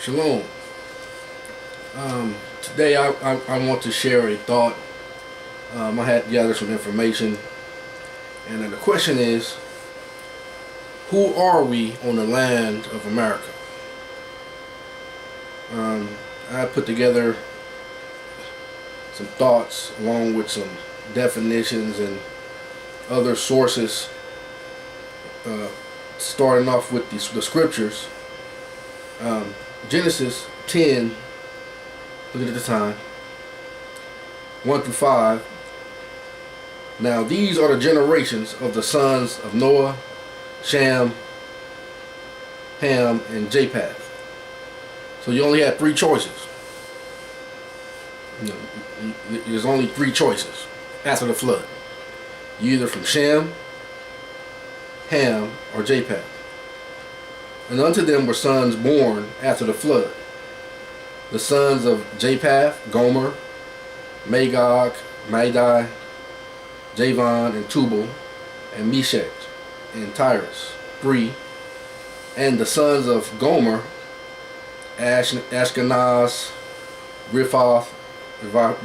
Shalom. Today I want to share a thought. I had gathered some information, and then the question is, who are we on the land of America? I put together some thoughts along with some definitions and other sources, starting off with the scriptures. Genesis 10, look at the time, 1 through 5. Now these are the generations of the sons of Noah, Shem, Ham, and Japheth. So you only had three choices. There's only three choices after the flood. You're either from Shem, Ham, or Japheth. And unto them were sons born after the flood. The sons of Japheth, Gomer, Magog, Madai, Javan, and Tubal, and Meshech, and Tyrus, 3. And the sons of Gomer, Ashkenaz, Riphath, if I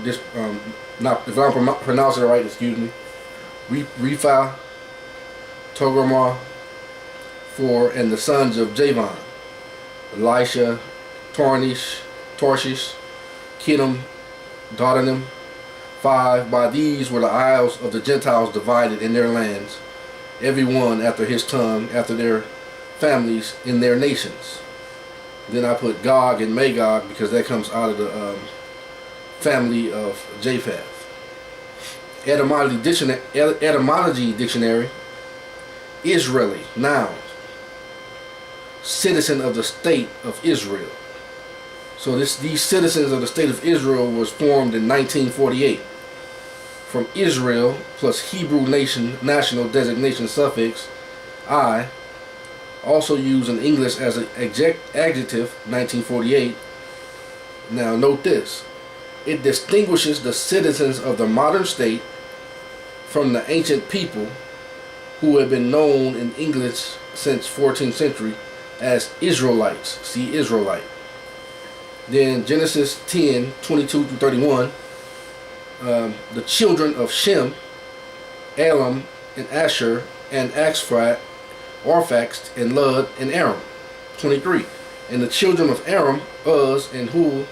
don't pronounce it right, excuse me, Ripha, Togarmah, 4. And the sons of Javan, Elisha, Tarshish, Kittim, Dodanim, 5. By these were the isles of the Gentiles divided in their lands, every one after his tongue, after their families in their nations. Then I put Gog and Magog because that comes out of the family of Japheth. Etymology dictionary, Israeli, noun, citizen of the state of Israel. So these citizens of the state of Israel was formed in 1948 from Israel plus Hebrew national designation suffix I, also used in English as an adjective, 1948. Now note this, it distinguishes the citizens of the modern state from the ancient people who have been known in English since 14th century as Israelites. See Israelite. Then Genesis 10, 22 through 31, the children of Shem, Elam, and Asher, and Axphat, Arphaxad, and Lud, and Aram, 23. And the children of Aram, Uz, and Hul,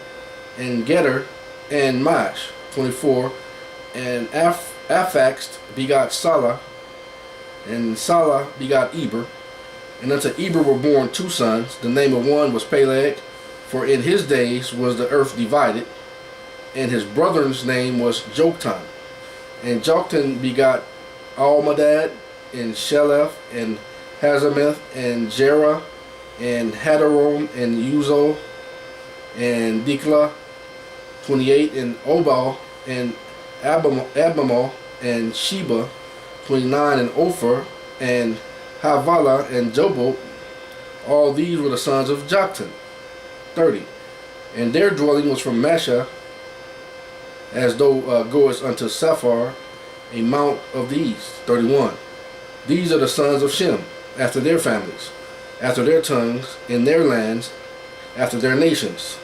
and Geter, and Mash, 24. And Arphaxad begot Salah, and Salah begot Eber. And unto Eber were born two sons. The name of one was Peleg, for in his days was the earth divided. And his brother's name was Joktan. And Joktan begot Almadad, and Sheleph, and Hazameth, and Jerah, and Hadarom, and Uzo, and Dikla, 28, and Obal, and Abimal, and Sheba, 29, and Ophir, and Havilah, and Jobab. All these were the sons of Joktan, 30. And their dwelling was from Mesha, as thou goest unto Sephar, a mount of the east, 31. These are the sons of Shem, after their families, after their tongues, in their lands, after their nations.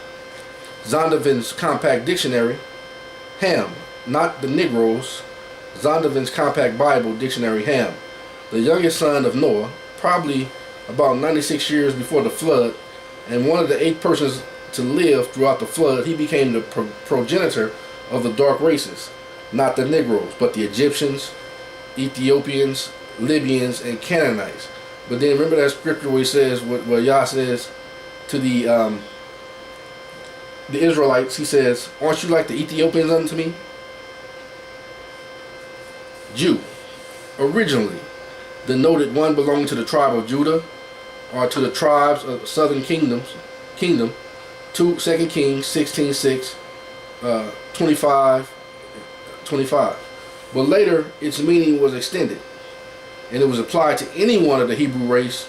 Zondervan's Compact Dictionary, Ham, not the Negroes. Zondervan's Compact Bible Dictionary, Ham, the youngest son of Noah, probably about 96 years before the flood, and one of the 8 persons to live throughout the flood. He became the progenitor of the dark races, not the Negroes, but the Egyptians, Ethiopians, Libyans, and Canaanites. But then remember that scripture where he says, where Yah says to the Israelites, he says, aren't you like the Ethiopians unto me? Jew, originally denoted one belonging to the tribe of Judah, or to the tribes of the southern kingdom, 2 Kings 16:6, 25. But later its meaning was extended, and it was applied to anyone of the Hebrew race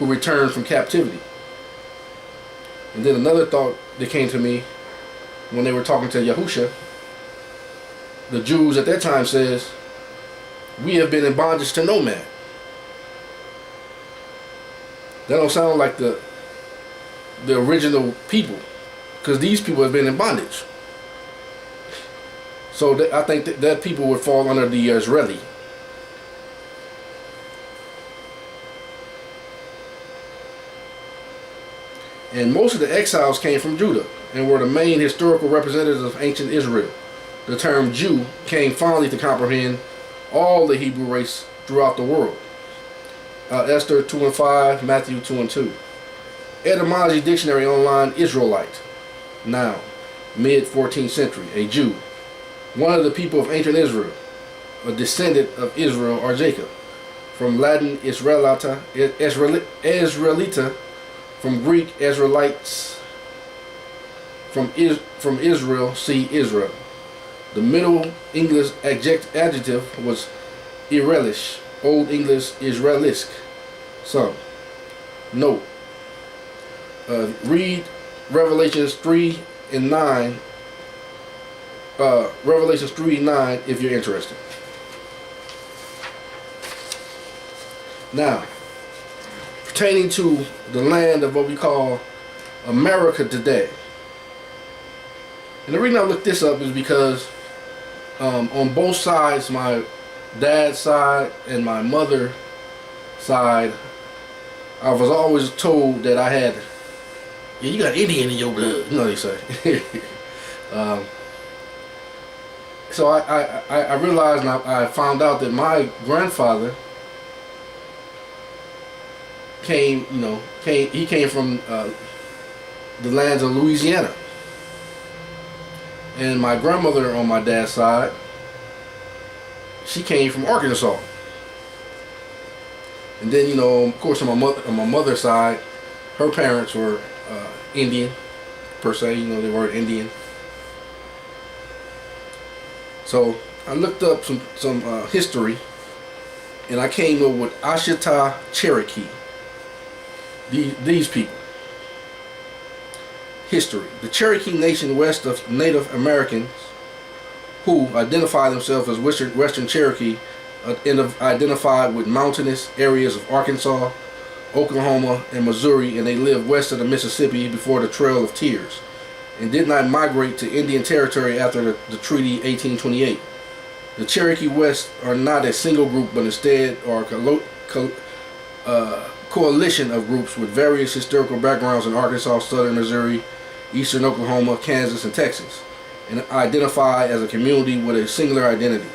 who returned from captivity. And then another thought that came to me when they were talking to Yahusha, the Jews at that time says, we have been in bondage to no man. That don't sound like the the original people, because these people have been in bondage. So I think that people would fall under the Israeli. And most of the exiles came from Judah and were the main historical representatives of ancient Israel. The term Jew came finally to comprehend all the Hebrew race throughout the world. Esther 2:5, Matthew 2:2. Etymology Dictionary Online, Israelite. Noun, mid-14th century, a Jew. One of the people of ancient Israel, a descendant of Israel or Jacob. From Latin, Israelita, from Greek, Israelites. From Israel, see Israel. The Middle English adjective was Israelish, Old English Israelisk. So, note. Read Revelations 3 and 9. Revelations 3:9 if you're interested. Now, pertaining to the land of what we call America today. And the reason I looked this up is because on both sides, my dad's side and my mother's side, I was always told that I had, yeah, you got Indian in your blood, you know what they say. So I realized, and I found out that my grandfather came from the lands of Louisiana. And my grandmother on my dad's side, she came from Arkansas. And then, of course, on my mother's side, her parents were Indian, per se, they were Indian. So I looked up some history, and I came up with Ashita Cherokee. These people. History. The Cherokee Nation west of Native Americans who identify themselves as Western Cherokee identified with mountainous areas of Arkansas, Oklahoma, and Missouri, and they lived west of the Mississippi before the Trail of Tears, and did not migrate to Indian Territory after the Treaty 1828. The Cherokee West are not a single group, but instead are a coalition of groups with various historical backgrounds in Arkansas, southern Missouri, eastern Oklahoma, Kansas, and Texas, and identify as a community with a singular identity.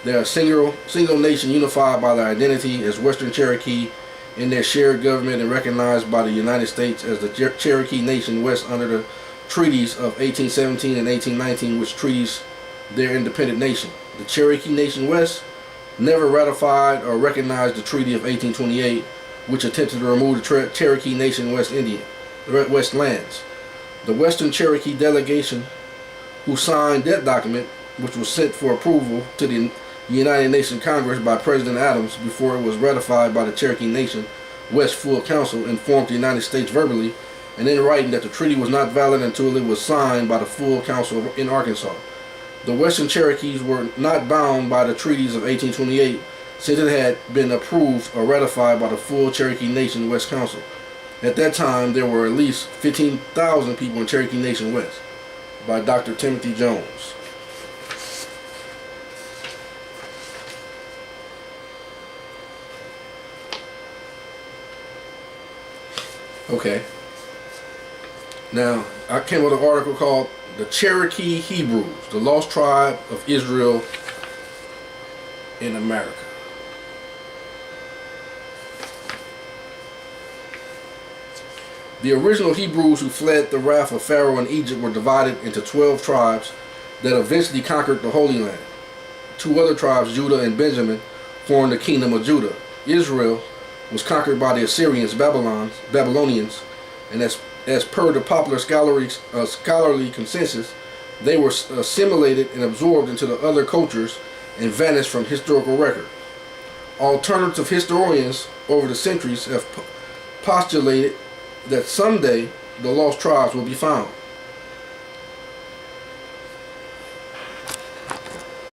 They are a single nation unified by their identity as Western Cherokee in their shared government and recognized by the United States as the Cherokee Nation West under the treaties of 1817 and 1819, which treaties their independent nation. The Cherokee Nation West never ratified or recognized the Treaty of 1828, which attempted to remove the Cherokee Nation West lands. The Western Cherokee delegation who signed that document, which was sent for approval to the United Nations Congress by President Adams before it was ratified by the Cherokee Nation West Full Council, informed the United States verbally and in writing that the treaty was not valid until it was signed by the Full Council in Arkansas. The Western Cherokees were not bound by the treaties of 1828 since it had been approved or ratified by the full Cherokee Nation West Council. At that time, there were at least 15,000 people in Cherokee Nation West, by Dr. Timothy Jones. Okay. Now, I came with an article called The Cherokee Hebrews, the Lost Tribe of Israel in America. The original Hebrews who fled the wrath of Pharaoh in Egypt were divided into 12 tribes that eventually conquered the Holy Land. Two other tribes, Judah and Benjamin, formed the kingdom of Judah. Israel was conquered by the Assyrians, Babylonians, and as per the popular scholarly consensus, they were assimilated and absorbed into the other cultures and vanished from historical record. Alternative historians over the centuries have postulated that someday the lost tribes will be found.